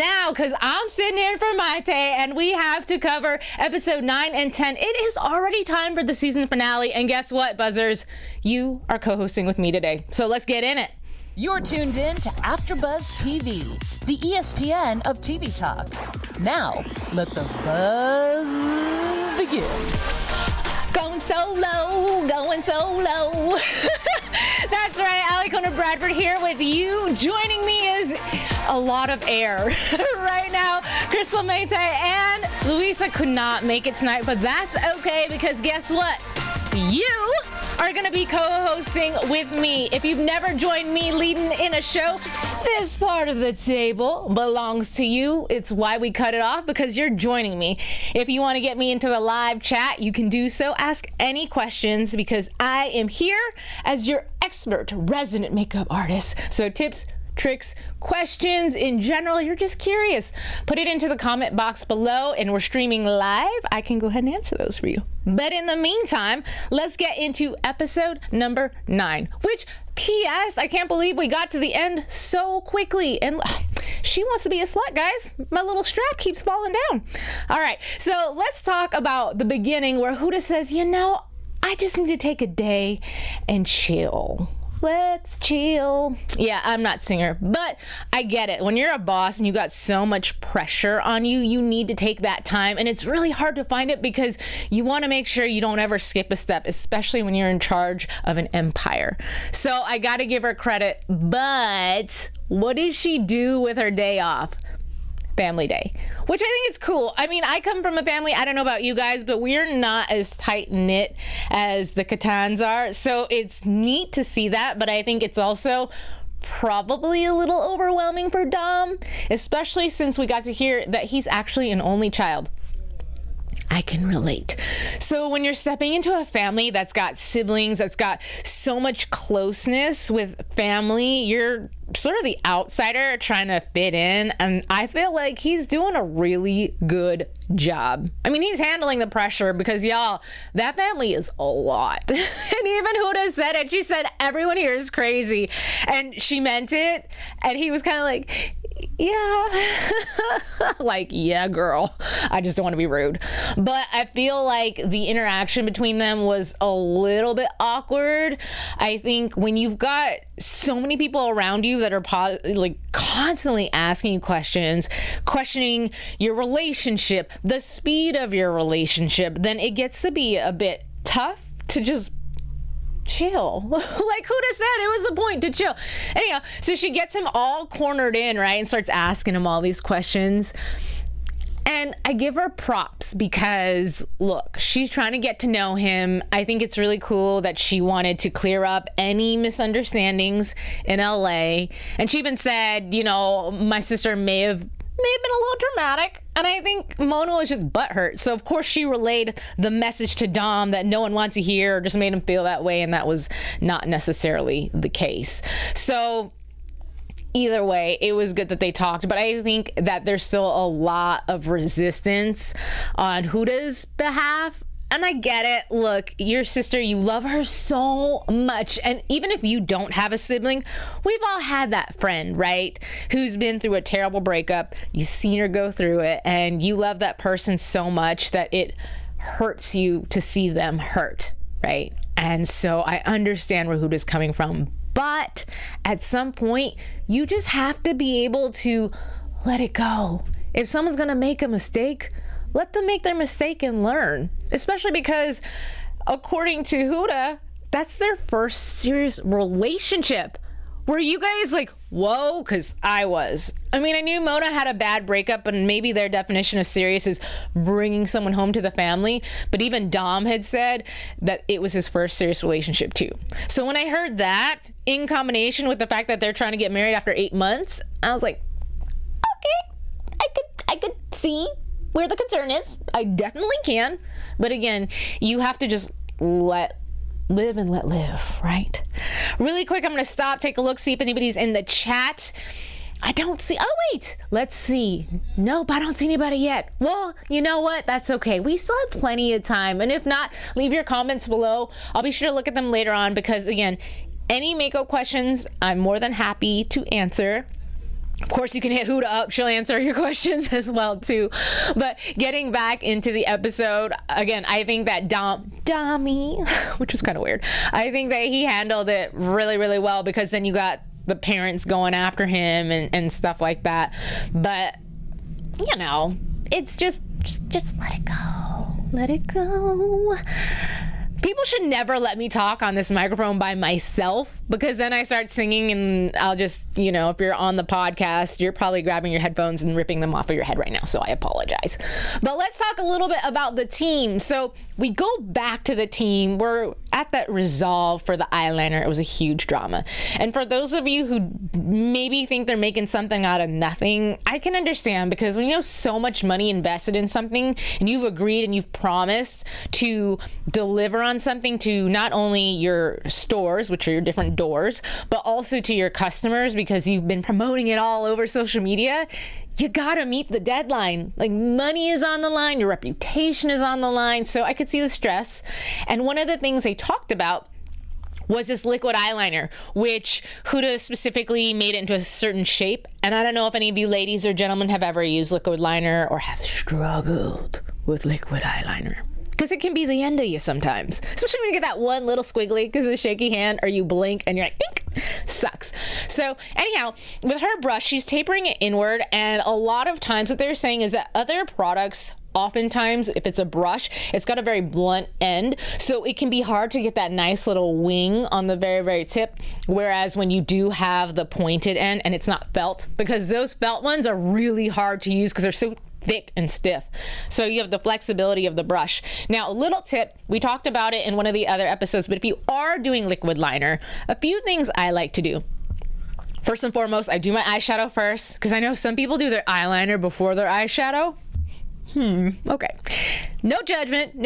now because I'm sitting in for Maite and we have to cover episode 9 and 10. It is already time for the season finale. And guess what, Buzzers? You are co-hosting with me today. So let's get in it. You're tuned in to AfterBuzz TV, the ESPN of TV talk. Now, let the buzz begin. Going solo, going solo. That's right, Ali Kona Bradford here with you. Joining me is a lot of air right now. Crystal Maite and Luisa could not make it tonight, but that's okay because guess what? You are going to be co-hosting with me. If you've never joined me leading in a show, this part of the table belongs to you. It's why we cut it off, because you're joining me. If you want to get me into the live chat, you can do so. Ask any questions because I am here as your expert resident makeup artist. So tips, tricks, questions in general, you're just curious, put it into the comment box below and we're streaming live. I can go ahead and answer those for you. But in the meantime, let's get into episode number 9, which P.S. I can't believe we got to the end so quickly. And she wants to be a slut, guys. My little strap keeps falling down. All right, so let's talk about the beginning where Huda says, you know, I just need to take a day and chill. Let's chill. Yeah, I'm not a singer, but I get it. When you're a boss and you got so much pressure on you, you need to take that time. And it's really hard to find it because you want to make sure you don't ever skip a step, especially when you're in charge of an empire. So I got to give her credit. But what does she do with her day off? Family day, which I think is cool. I mean, I come from a family, I don't know about you guys, but we're not as tight-knit as the Kattans are. So it's neat to see that, but I think it's also probably a little overwhelming for Dom, especially since we got to hear that he's actually an only child. I can relate. So when you're stepping into a family that's got siblings, that's got so much closeness with family, you're sort of the outsider trying to fit in. And I feel like he's doing a really good job. I mean, he's handling the pressure because, y'all, that family is a lot. And even Huda said it. She said, everyone here is crazy. And she meant it. And he was kind of like, yeah. Like, yeah, girl. I just don't want to be rude. But I feel like the interaction between them was a little bit awkward. I think when you've got so many people around you that are like constantly asking you questions, questioning your relationship, the speed of your relationship, then it gets to be a bit tough to just chill. Like Huda said, it was the point to chill. Anyhow, so she gets him all cornered in, right, and starts asking him all these questions. And I give her props because, look, she's trying to get to know him. I think it's really cool that she wanted to clear up any misunderstandings in LA. And she even said, you know, my sister may have been a little dramatic, and I think Mona was just butthurt. So of course she relayed the message to Dom that no one wants to hear, or just made him feel that way, and that was not necessarily the case. So either way, it was good that they talked, but I think that there's still a lot of resistance on Huda's behalf. And I get it. Look, your sister, you love her so much. And even if you don't have a sibling, we've all had that friend, right? Who's been through a terrible breakup. You've seen her go through it, and you love that person so much that it hurts you to see them hurt, right? And so I understand where Huda's coming from. But at some point, you just have to be able to let it go. If someone's going to make a mistake, let them make their mistake and learn. Especially because, according to Huda, that's their first serious relationship. Were you guys like, whoa? Because I was. I mean, I knew Mona had a bad breakup, and maybe their definition of serious is bringing someone home to the family. But even Dom had said that it was his first serious relationship too. So when I heard that, in combination with the fact that they're trying to get married after 8 months, I was like, okay, I could see where the concern is. I definitely can. But again, you have to just let live and let live, right? Really quick, I'm going to stop, take a look, see if anybody's in the chat. I don't see, oh wait, let's see. Nope, I don't see anybody yet. Well, you know what? That's okay. We still have plenty of time. And if not, leave your comments below. I'll be sure to look at them later on because, again, any makeup questions, I'm more than happy to answer. Of course, you can hit Huda up. She'll answer your questions as well, too. But getting back into the episode, again, I think that Dommy, which was kind of weird, I think that he handled it really, really well, because then you got the parents going after him and stuff like that. But, you know, it's just let it go. Let it go. People should never let me talk on this microphone by myself, because then I start singing and I'll just, you know, if you're on the podcast, you're probably grabbing your headphones and ripping them off of your head right now. So I apologize. But let's talk a little bit about the team. So we go back to the team. We're at that resolve for the eyeliner. It was a huge drama. And for those of you who maybe think they're making something out of nothing, I can understand, because when you have so much money invested in something and you've agreed and you've promised to deliver on something to not only your stores, which are your different doors, but also to your customers, because you've been promoting it all over social media, you gotta meet the deadline. Like, money is on the line, your reputation is on the line. So I could see the stress. And one of the things they talked about was this liquid eyeliner, which Huda specifically made it into a certain shape. And I don't know if any of you ladies or gentlemen have ever used liquid liner or have struggled with liquid eyeliner, because it can be the end of you sometimes, especially when you get that one little squiggly because of the shaky hand, or you blink and you're like, dink. Sucks. So anyhow, with her brush, she's tapering it inward, and a lot of times what they're saying is that other products, oftentimes if it's a brush, it's got a very blunt end, so it can be hard to get that nice little wing on the very, very tip, whereas when you do have the pointed end and it's not felt, because those felt ones are really hard to use because they're so thick and stiff. So you have the flexibility of the brush. Now, a little tip, we talked about it in one of the other episodes, but if you are doing liquid liner, a few things I like to do. First and foremost, I do my eyeshadow first, because I know some people do their eyeliner before their eyeshadow. Okay. No judgment,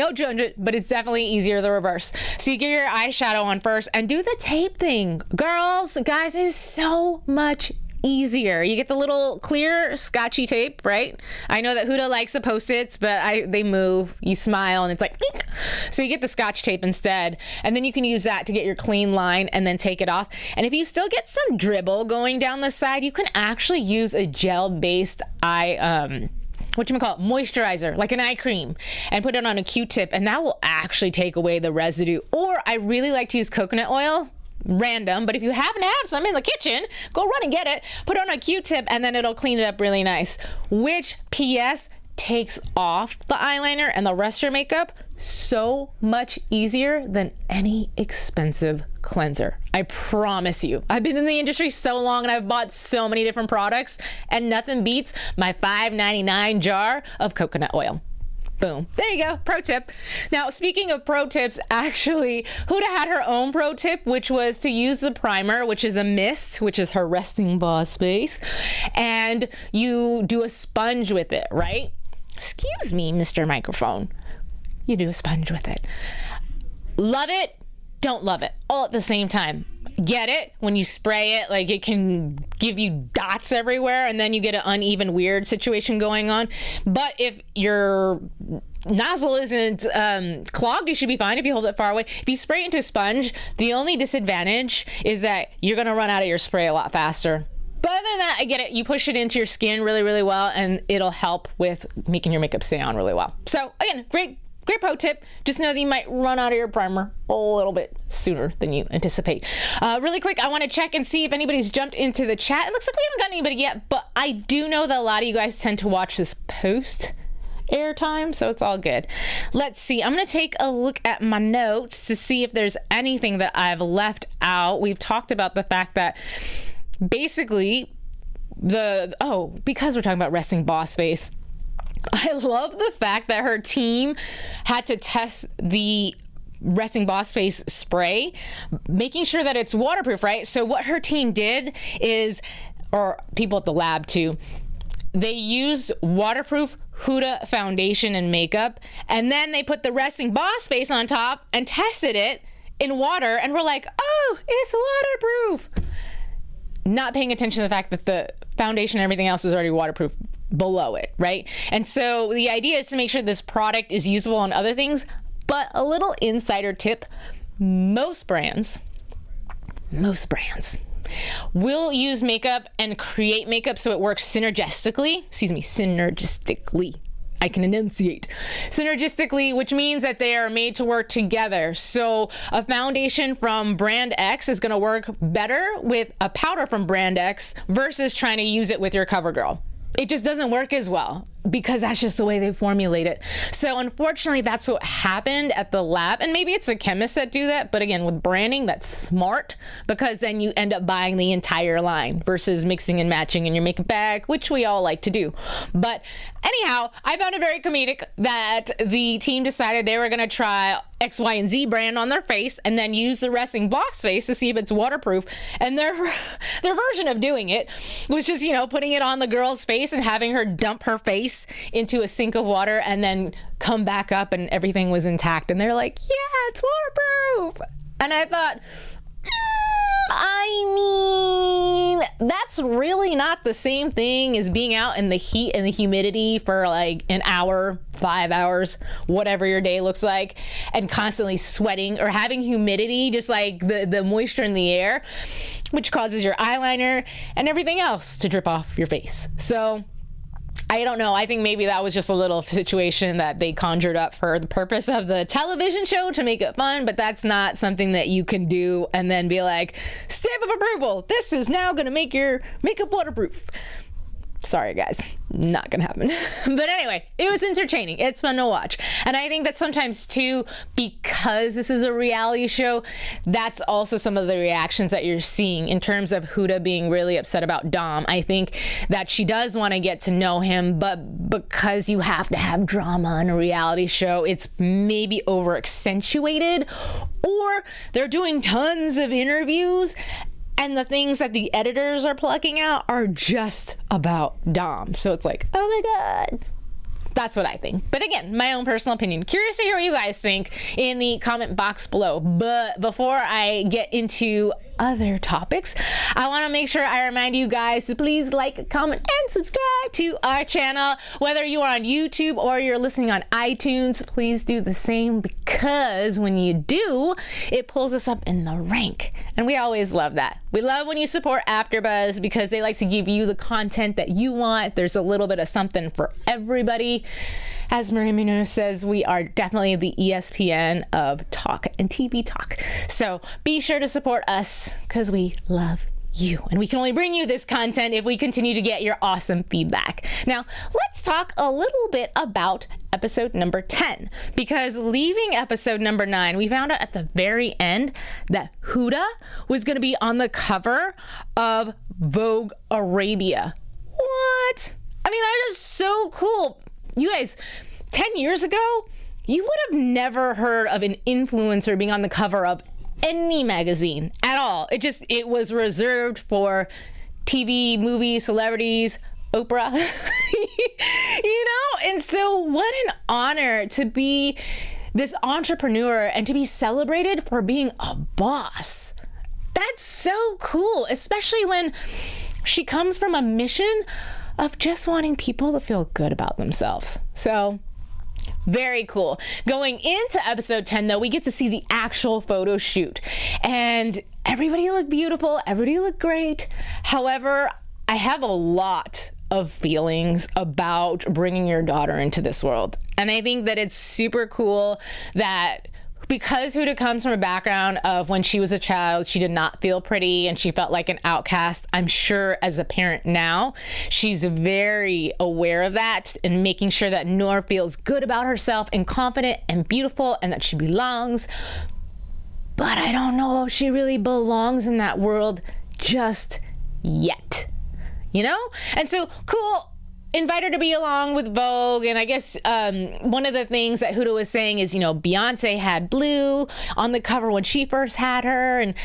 but it's definitely easier the reverse. So you get your eyeshadow on first and do the tape thing. Girls, guys, it is so much easier. You get the little clear scotchy tape, right? I know that Huda likes the Post-its, but they move. You smile and it's like, eek. So you get the scotch tape instead, and then you can use that to get your clean line and then take it off. And if you still get some dribble going down the side, you can actually use a gel-based moisturizer, like an eye cream, and put it on a Q-tip, and that will actually take away the residue. Or I really like to use coconut oil. Random, but if you happen to have some in the kitchen, go run and get it, put it on a Q-tip, and then it'll clean it up really nice, which PS takes off the eyeliner and the rest of your makeup so much easier than any expensive cleanser. I promise you. I've been in the industry so long and I've bought so many different products, and nothing beats my $5.99 jar of coconut oil. Boom. There you go. Pro tip. Now, speaking of pro tips, actually, Huda had her own pro tip, which was to use the primer, which is a mist, which is her resting boss base, and you do a sponge with it, right? Excuse me, Mr. Microphone. You do a sponge with it. Love it, don't love it, all at the same time. Get it? When you spray it, like, it can give you dots everywhere, and then you get an uneven, weird situation going on. But if your nozzle isn't clogged, you should be fine if you hold it far away. If you spray it into a sponge, the only disadvantage is that you're going to run out of your spray a lot faster. But other than that, I get it. You push it into your skin really, really well, and it'll help with making your makeup stay on really well. So again, great pro tip. Just know that you might run out of your primer a little bit sooner than you anticipate. Really quick, I want to check and see if anybody's jumped into the chat. It looks like we haven't got anybody yet, but I do know that a lot of you guys tend to watch this post airtime, so it's all good. Let's see. I'm going to take a look at my notes to see if there's anything that I've left out. We've talked about the fact that basically because we're talking about resting boss face, I love the fact that her team had to test the resting boss face spray, making sure that it's waterproof, right? So what her team did is, or people at the lab too, they used waterproof Huda foundation and makeup, and then they put the resting boss face on top and tested it in water, and we're like, oh, it's waterproof. Not paying attention to the fact that the foundation and everything else was already waterproof below it, right? And so the idea is to make sure this product is usable on other things. But a little insider tip, most brands, We'll use makeup and create makeup so it works synergistically. I can enunciate. Synergistically, which means that they are made to work together. So a foundation from brand X is going to work better with a powder from brand X versus trying to use it with your CoverGirl. It just doesn't work as well because that's just the way they formulate it. So unfortunately, that's what happened at the lab. And maybe it's the chemists that do that. But again, with branding, that's smart because then you end up buying the entire line versus mixing and matching in your makeup bag, which we all like to do. But anyhow, I found it very comedic that the team decided they were going to try X, Y, and Z brand on their face and then use the resting boss face to see if it's waterproof. And their version of doing it was just, putting it on the girl's face and having her dump her face into a sink of water and then come back up and everything was intact. And they're like, yeah, it's waterproof. And I thought, that's really not the same thing as being out in the heat and the humidity for like an hour, 5 hours, whatever your day looks like, and constantly sweating or having humidity, just like the moisture in the air, which causes your eyeliner and everything else to drip off your face. So I don't know. I think maybe that was just a little situation that they conjured up for the purpose of the television show to make it fun, but that's not something that you can do and then be like, stamp of approval. This is now going to make your makeup waterproof. Sorry, guys. Not gonna happen. But anyway, it was entertaining. It's fun to watch. And I think that sometimes too, because this is a reality show, that's also some of the reactions that you're seeing in terms of Huda being really upset about Dom. I think that she does want to get to know him, but because you have to have drama in a reality show, it's maybe over accentuated, or they're doing tons of interviews and the things that the editors are plucking out are just about Dom. So it's like, oh my God. That's what I think. But again, my own personal opinion. Curious to hear what you guys think in the comment box below. But before I get into other topics, I want to make sure I remind you guys to please like, comment, and subscribe to our channel. Whether you are on YouTube or you're listening on iTunes, please do the same, because when you do, it pulls us up in the rank. And we always love that. We love when you support AfterBuzz because they like to give you the content that you want. There's a little bit of something for everybody. As Maria Menounos says, we are definitely the ESPN of talk and TV talk. So be sure to support us because we love you. And we can only bring you this content if we continue to get your awesome feedback. Now, let's talk a little bit about episode number 10. Because leaving episode number 9, we found out at the very end that Huda was going to be on the cover of Vogue Arabia. What? I mean, that is so cool. You guys, 10 years ago, you would have never heard of an influencer being on the cover of any magazine at all. It was reserved for TV, movies, celebrities, Oprah, And so what an honor to be this entrepreneur and to be celebrated for being a boss. That's so cool, especially when she comes from a mission of just wanting people to feel good about themselves. So very cool. Going into episode 10, though, we get to see the actual photo shoot. And everybody looked beautiful. Everybody looked great. However, I have a lot of feelings about bringing your daughter into this world. And I think that it's super cool that because Huda comes from a background of when she was a child, she did not feel pretty and she felt like an outcast. I'm sure as a parent now, she's very aware of that and making sure that Noor feels good about herself and confident and beautiful and that she belongs. But I don't know if she really belongs in that world just yet, And so, cool. Invite her to be along with Vogue. And I guess one of the things that Huda was saying is, Beyonce had Blue on the cover when she first had her. And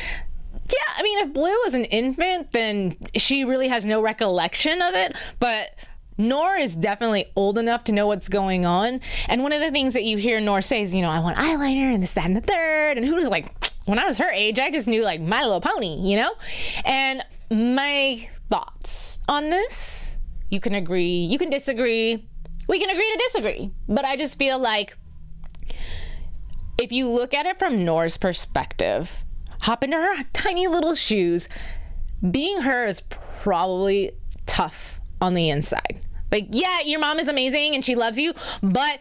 yeah, I mean, if Blue was an infant, then she really has no recollection of it. But Noor is definitely old enough to know what's going on. And one of the things that you hear Noor say is, I want eyeliner and this, that, and the third. And Huda's like, when I was her age, I just knew like My Little Pony, And my thoughts on this, you can agree, you can disagree, we can agree to disagree. But I just feel like if you look at it from Noor's perspective, hop into her tiny little shoes, being her is probably tough on the inside. Like, yeah, your mom is amazing and she loves you, but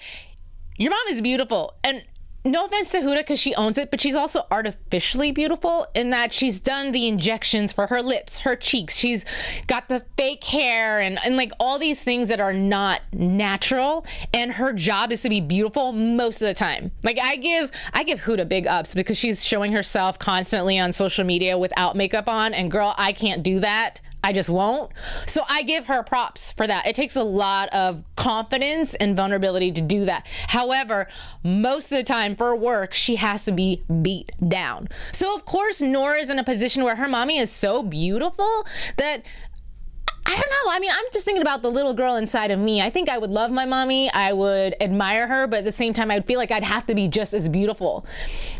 your mom is beautiful. And no offense to Huda because she owns it, but she's also artificially beautiful in that she's done the injections for her lips, her cheeks. She's got the fake hair and like all these things that are not natural. And her job is to be beautiful most of the time. Like I give Huda big ups because she's showing herself constantly on social media without makeup on. And girl, I can't do that. I just won't. So I give her props for that. It takes a lot of confidence and vulnerability to do that. However, most of the time for work, she has to be beat down. So of course, Nora is in a position where her mommy is so beautiful that I don't know. I mean, I'm just thinking about the little girl inside of me. I think I would love my mommy. I would admire her, but at the same time, I would feel like I'd have to be just as beautiful,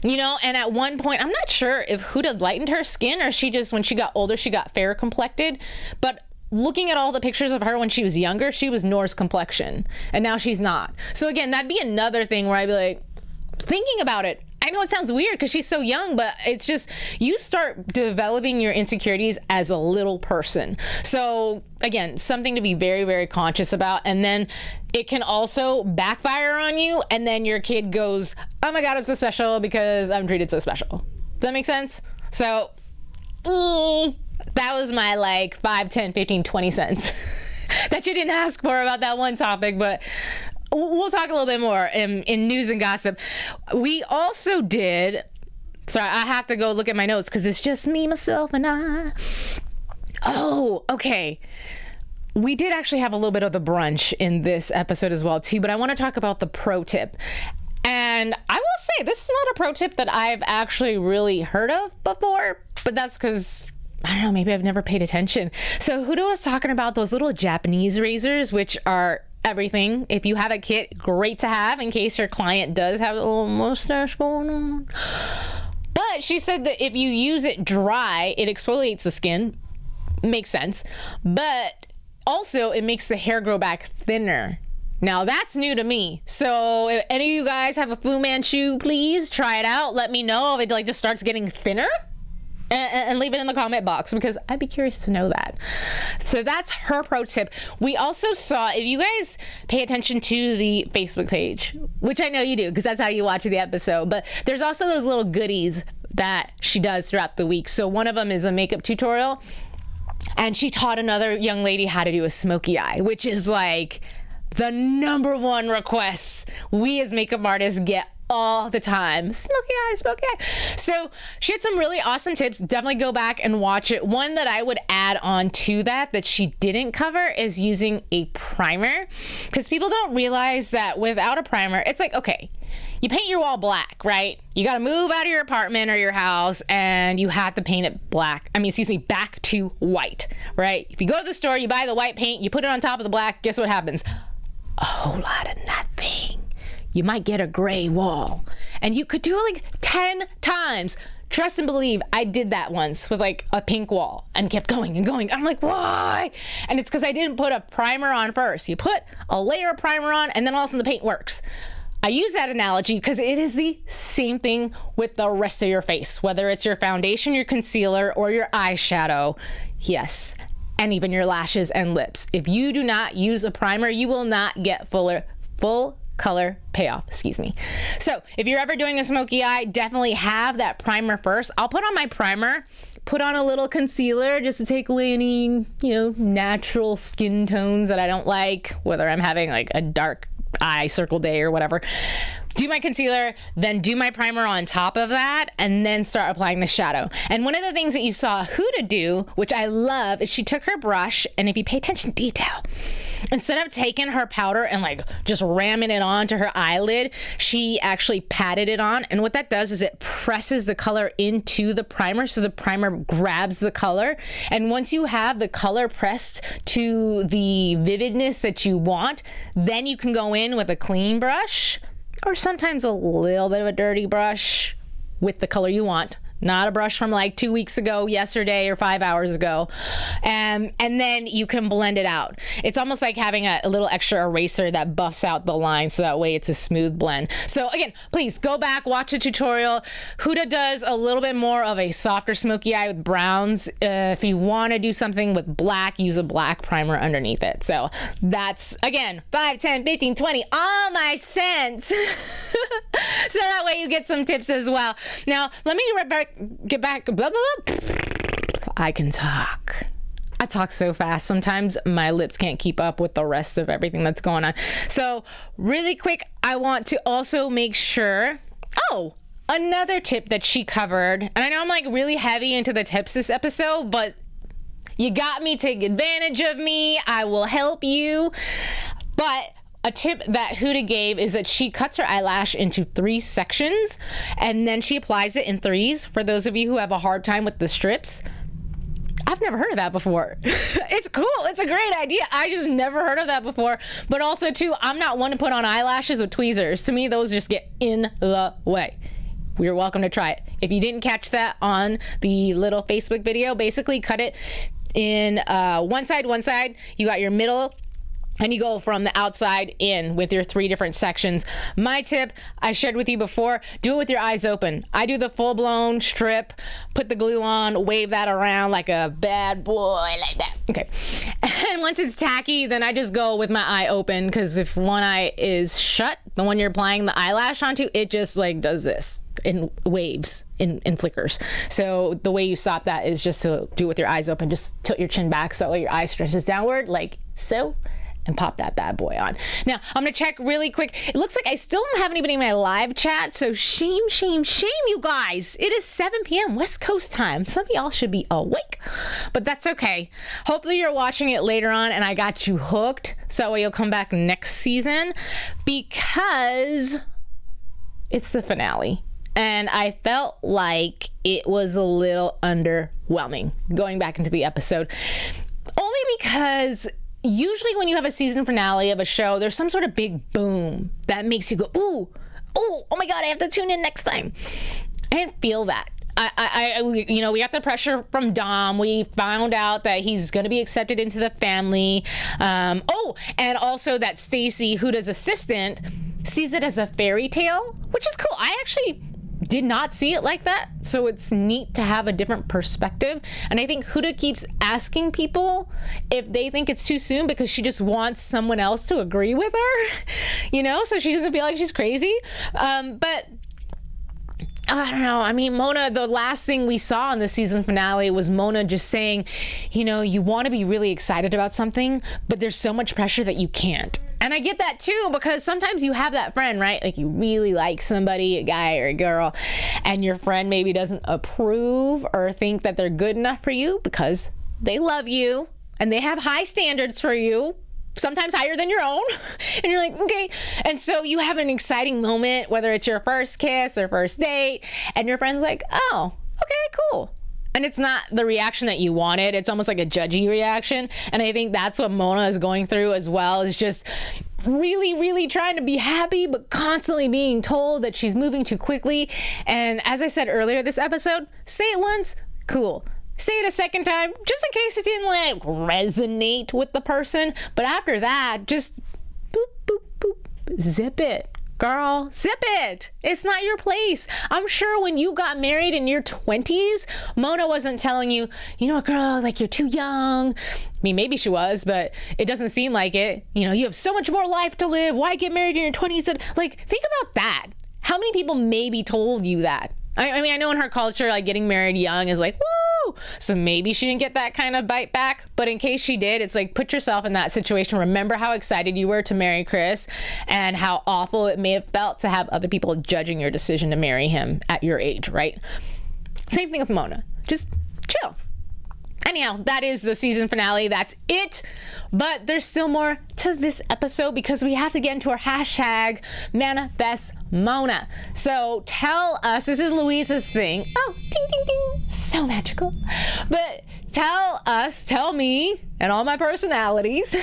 you know? And at one point, I'm not sure if Huda lightened her skin or she just, when she got older, she got fair complected. But looking at all the pictures of her when she was younger, she was Nora's complexion and now she's not. So again, that'd be another thing where I'd be like, thinking about it, I know it sounds weird because she's so young, but it's just, you start developing your insecurities as a little person. So again, something to be very, very conscious about. And then it can also backfire on you. And then your kid goes, oh my God, I'm so special because I'm treated so special. Does that make sense? So that was my like 5, 10, 15, 20 cents that you didn't ask for about that one topic, but we'll talk a little bit more in news and gossip. We also did, sorry, I have to go look at my notes because it's just me, myself, and I. Oh, okay. We did actually have a little bit of the brunch in this episode as well, too, but I want to talk about the pro tip. And I will say, this is not a pro tip that I've actually really heard of before, but that's because I don't know, maybe I've never paid attention. So Huda was talking about those little Japanese razors, which are everything. If you have a kit, great to have in case your client does have a little mustache going on. But she said that if you use it dry, it exfoliates the skin. Makes sense. But also it makes the hair grow back thinner. Now that's new to me. So if any of you guys have a Fu Manchu, please try it out. Let me know if it like just starts getting thinner. And leave it in the comment box because I'd be curious to know that. So that's her pro tip. We also saw, if you guys pay attention to the Facebook page, which I know you do because that's how you watch the episode, but there's also those little goodies that she does throughout the week. So one of them is a makeup tutorial, and she taught another young lady how to do a smoky eye, which is like the #1 request we as makeup artists get all the time. Smoky eye, smoky eye. So she had some really awesome tips. Definitely go back and watch it. One that I would add on to that she didn't cover is using a primer, because people don't realize that without a primer, it's like, okay, you paint your wall black, right? You got to move out of your apartment or your house and you have to paint it back to white, right? If you go to the store, you buy the white paint, you put it on top of the black, guess what happens? A whole lot of nothing. You might get a gray wall, and you could do it like 10 times. Trust and believe, I did that once with like a pink wall and kept going and going. I'm like, why? And it's because I didn't put a primer on first. You put a layer of primer on and then all of a sudden the paint works. I use that analogy because it is the same thing with the rest of your face, whether it's your foundation, your concealer, or your eyeshadow. Yes, and even your lashes and lips. If you do not use a primer, you will not get full color payoff, So if you're ever doing a smoky eye, definitely have that primer first. I'll put on my primer, put on a little concealer just to take away any, natural skin tones that I don't like, whether I'm having like a dark eye circle day or whatever. Do my concealer, then do my primer on top of that, and then start applying the shadow. And one of the things that you saw Huda do, which I love, is she took her brush, and if you pay attention to detail, instead of taking her powder and like just ramming it onto her eyelid, she actually patted it on. And what that does is it presses the color into the primer, so the primer grabs the color. And once you have the color pressed to the vividness that you want, then you can go in with a clean brush, or sometimes a little bit of a dirty brush with the color you want, not a brush from like 2 weeks ago, yesterday, or 5 hours ago. And then you can blend it out. It's almost like having a little extra eraser that buffs out the line, so that way it's a smooth blend. So again, please go back, watch the tutorial. Huda does a little bit more of a softer smoky eye with browns. If you want to do something with black, use a black primer underneath it. So that's, again, 5, 10, 15, 20, all my cents. So that way you get some tips as well. Now, let me get back. Blah, blah, blah. I can talk. I talk so fast. Sometimes my lips can't keep up with the rest of everything that's going on. So really quick, I want to also make sure. Oh, another tip that she covered. And I know I'm like really heavy into the tips this episode, but you got me. Take advantage of me. I will help you. But a tip that Huda gave is that she cuts her eyelash into 3 sections and then she applies it in 3s. For those of you who have a hard time with the strips, I've never heard of that before. It's cool. It's a great idea. I just never heard of that before. But also, too, I'm not one to put on eyelashes with tweezers. To me, those just get in the way. You're welcome to try it. If you didn't catch that on the little Facebook video, basically cut it in one side. You got your middle, and you go from the outside in with your 3 different sections. My tip, I shared with you before, do it with your eyes open. I do the full-blown strip, put the glue on, wave that around like a bad boy, like that. Okay. And once it's tacky, then I just go with my eye open, because if one eye is shut, the one you're applying the eyelash onto, it just like does this in waves, in flickers. So the way you stop that is just to do it with your eyes open. Just tilt your chin back so that your eye stretches downward, like so, and pop that bad boy on. Now, I'm gonna check really quick. It looks like I still don't have anybody in my live chat, so shame, you guys. It is 7 p.m. West Coast time. Some of y'all should be awake, but that's okay. Hopefully you're watching it later on and I got you hooked, so you'll come back next season, because it's the finale. And I felt like it was a little underwhelming going back into the episode. Only because usually when you have a season finale of a show, there's some sort of big boom that makes you go, ooh, oh my God, I have to tune in next time. I didn't feel that. We got the pressure from Dom. We found out that he's going to be accepted into the family. And also that Stacy, Huda's assistant, sees it as a fairy tale, which is cool. I actually did not see it like that, so it's neat to have a different perspective. And I think Huda keeps asking people if they think it's too soon, because she just wants someone else to agree with her, so she doesn't feel like she's crazy. But I don't know. I mean, Mona, the last thing we saw in the season finale was Mona just saying, you want to be really excited about something, but there's so much pressure that you can't. And I get that too, because sometimes you have that friend, right? Like you really like somebody, a guy or a girl, and your friend maybe doesn't approve or think that they're good enough for you because they love you and they have high standards for you, sometimes higher than your own. And you're like, okay. And so you have an exciting moment, whether it's your first kiss or first date, and your friend's like, oh, okay, cool. And it's not the reaction that you wanted. It's almost like a judgy reaction. And I think that's what Mona is going through as well, is just really, really trying to be happy, but constantly being told that she's moving too quickly. And as I said earlier this episode, say it once, cool. Say it a second time, just in case it didn't resonate with the person. But after that, just boop, boop, boop, zip it. Girl, zip it. It's not your place. I'm sure when you got married in your 20s, Mona wasn't telling you, girl, like you're too young. I mean, maybe she was, but it doesn't seem like it. You have so much more life to live. Why get married in your 20s? Like, think about that. How many people maybe told you that? I mean, I know in her culture, like getting married young is like, woo! So maybe she didn't get that kind of bite back. But in case she did, it's like, put yourself in that situation. Remember how excited you were to marry Chris and how awful it may have felt to have other people judging your decision to marry him at your age, right? Same thing with Mona. Just chill. Anyhow, that is the season finale. That's it. But there's still more to this episode because we have to get into our hashtag Manifest Mona. So tell us, this is Louisa's thing. Oh, ding, ding, ding. So magical. But tell me, and all my personalities,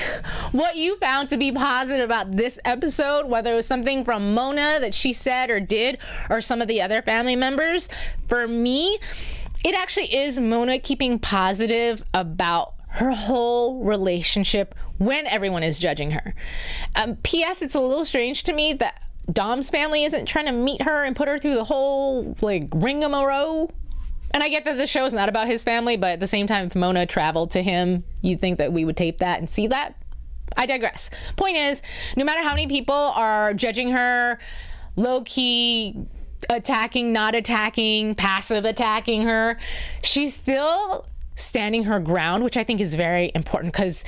what you found to be positive about this episode, whether it was something from Mona that she said or did, or some of the other family members. For me, it actually is Mona keeping positive about her whole relationship when everyone is judging her. P.S. It's a little strange to me that Dom's family isn't trying to meet her and put her through the whole ringamarole. And I get that the show is not about his family, but at the same time, if Mona traveled to him, you'd think that we would tape that and see that. I digress. Point is, no matter how many people are judging her, low-key attacking, not attacking, passive attacking her, she's still standing her ground, which I think is very important, because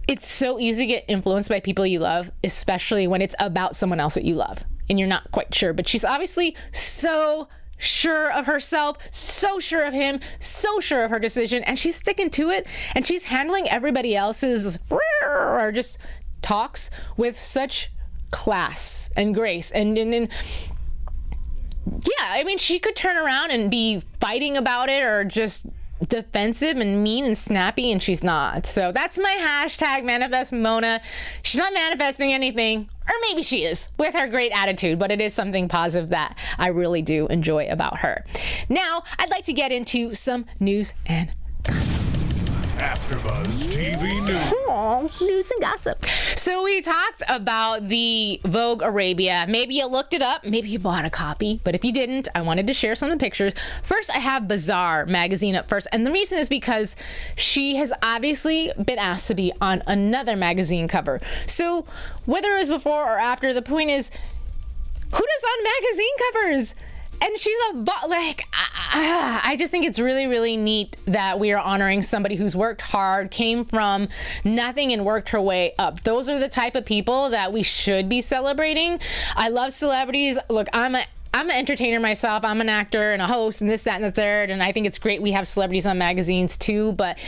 it's so easy to get influenced by people you love, especially when it's about someone else that you love and you're not quite sure. But she's obviously so sure of herself, so sure of him, so sure of her decision, and she's sticking to it, and she's handling everybody else's or just talks with such class and grace. And yeah, I mean, she could turn around and be fighting about it or just defensive and mean and snappy, and she's not. So that's my hashtag manifest Mona. She's not manifesting anything, or maybe she is, with her great attitude, but it is something positive that I really do enjoy about her. Now, I'd like to get into some news and gossip. AfterBuzz TV News. Oh, news and gossip. So we talked about the Vogue Arabia. Maybe you looked it up. Maybe you bought a copy. But if you didn't, I wanted to share some of the pictures. First, I have Bazaar magazine up first. And the reason is because she has obviously been asked to be on another magazine cover. So whether it was before or after, the point is, who does on magazine covers? And she's I just think it's really, really neat that we are honoring somebody who's worked hard, came from nothing and worked her way up. Those are the type of people that we should be celebrating. I love celebrities. Look, I'm an entertainer myself. I'm an actor and a host and this, that, and the third. And I think it's great we have celebrities on magazines too. But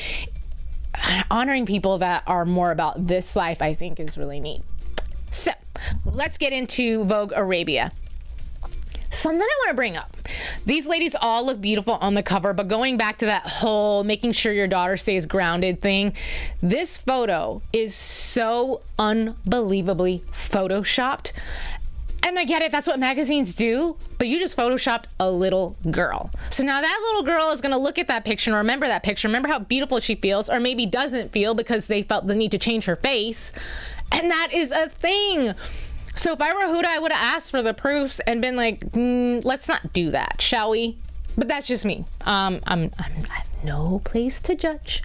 honoring people that are more about this life, I think, is really neat. So let's get into Vogue Arabia. Something I want to bring up. These ladies all look beautiful on the cover, but going back to that whole making sure your daughter stays grounded thing, this photo is so unbelievably photoshopped. And I get it, that's what magazines do, but you just photoshopped a little girl. So now that little girl is going to look at that picture and remember that picture, remember how beautiful she feels, or maybe doesn't feel because they felt the need to change her face. And that is a thing. So if I were Huda, I would have asked for the proofs and been like, let's not do that, shall we? But that's just me. I have no place to judge.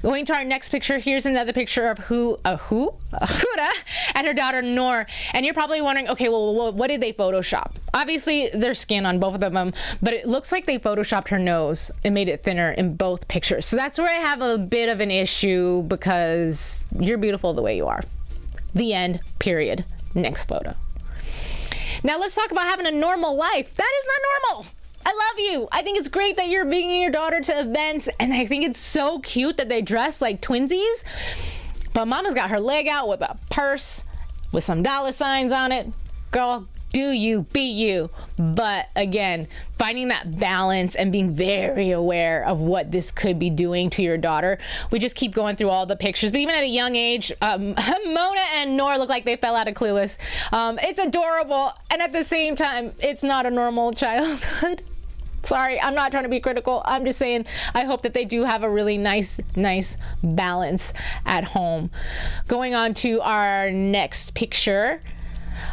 Going to our next picture, here's another picture of Huda and her daughter Noor. And you're probably wondering, okay, well, what did they Photoshop? Obviously, there's skin on both of them, but it looks like they Photoshopped her nose and made it thinner in both pictures. So that's where I have a bit of an issue, because you're beautiful the way you are. The end, period. Next photo. Now let's talk about having a normal life. That is not normal. I love you. I think it's great that you're bringing your daughter to events, and I think it's so cute that they dress like twinsies. But mama's got her leg out with a purse with some dollar signs on it. Girl, do you, be you. But again, finding that balance and being very aware of what this could be doing to your daughter. We just keep going through all the pictures, but even at a young age, Mona and Noor look like they fell out of Clueless. It's adorable, and at the same time, it's not a normal childhood. Sorry, I'm not trying to be critical. I'm just saying I hope that they do have a really nice balance at home. Going on to our next picture.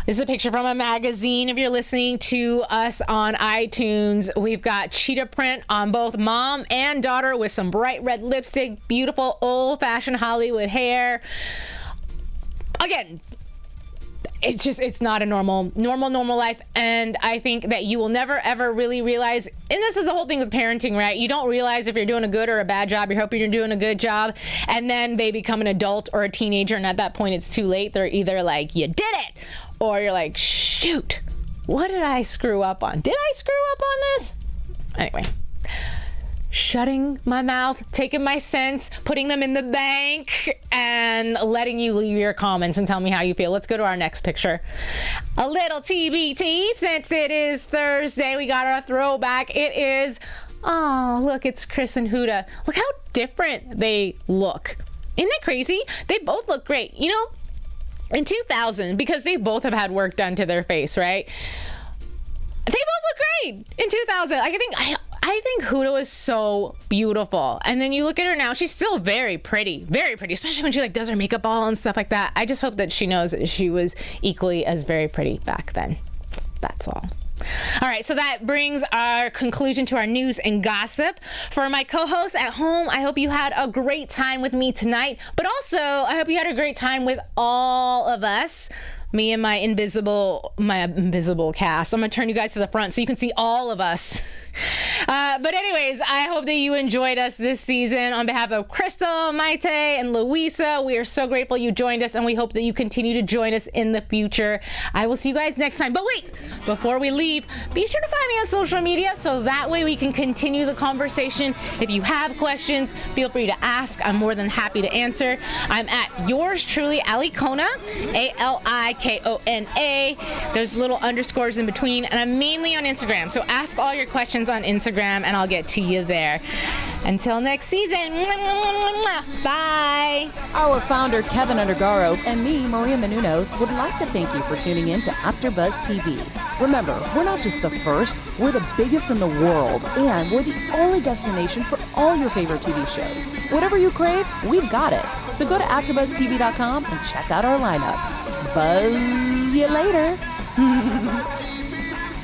This is a picture from a magazine. If you're listening to us on iTunes, we've got cheetah print on both mom and daughter with some bright red lipstick, beautiful old-fashioned Hollywood hair. Again, it's not a normal life, and I think that you will never ever really realize, and this is the whole thing with parenting, right? You don't realize if you're doing a good or a bad job. You're hoping you're doing a good job, and then they become an adult or a teenager, and at that point it's too late. They're either like, you did it, or you're like, shoot, what did I screw up on? Did I screw up on this? Anyway, shutting my mouth, taking my cents, putting them in the bank, and letting you leave your comments and tell me how you feel. Let's go to our next picture. A little TBT, since it is Thursday, we got our throwback. It is Oh, look, it's Chris and Huda. Look how different they look. Isn't that crazy? They both look great. You know, in 2000, because they both have had work done to their face, right? They both look great in 2000. I think Huda was so beautiful. And then you look at her now, she's still very pretty, especially when she like does her makeup all and stuff like that. I just hope that she knows that she was equally as very pretty back then. That's all. All right, so that brings our conclusion to our news and gossip. For my co-hosts at home, I hope you had a great time with me tonight, but also I hope you had a great time with all of us. Me and my invisible cast. I'm gonna turn you guys to the front so you can see all of us. But anyways, I hope that you enjoyed us this season. On behalf of Crystal, Maite, and Louisa, we are so grateful you joined us, and we hope that you continue to join us in the future. I will see you guys next time. But wait, before we leave, be sure to find me on social media so that way we can continue the conversation. If you have questions, feel free to ask. I'm more than happy to answer. I'm at yours truly, Alikona, Alikona. There's little underscores in between, and I'm mainly on Instagram. So ask all your questions on Instagram, and I'll get to you there. Until next season, bye. Our founder, Keven Undergaro, and me, Maria Menounos, would like to thank you for tuning in to AfterBuzz TV. Remember, we're not just the first, we're the biggest in the world, and we're the only destination for all your favorite TV shows. Whatever you crave, we've got it. So go to AfterBuzzTV.com and check out our lineup. Buzz you later.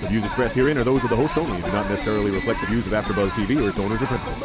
The views expressed herein are those of the hosts only and do not necessarily reflect the views of AfterBuzz TV or its owners or principals.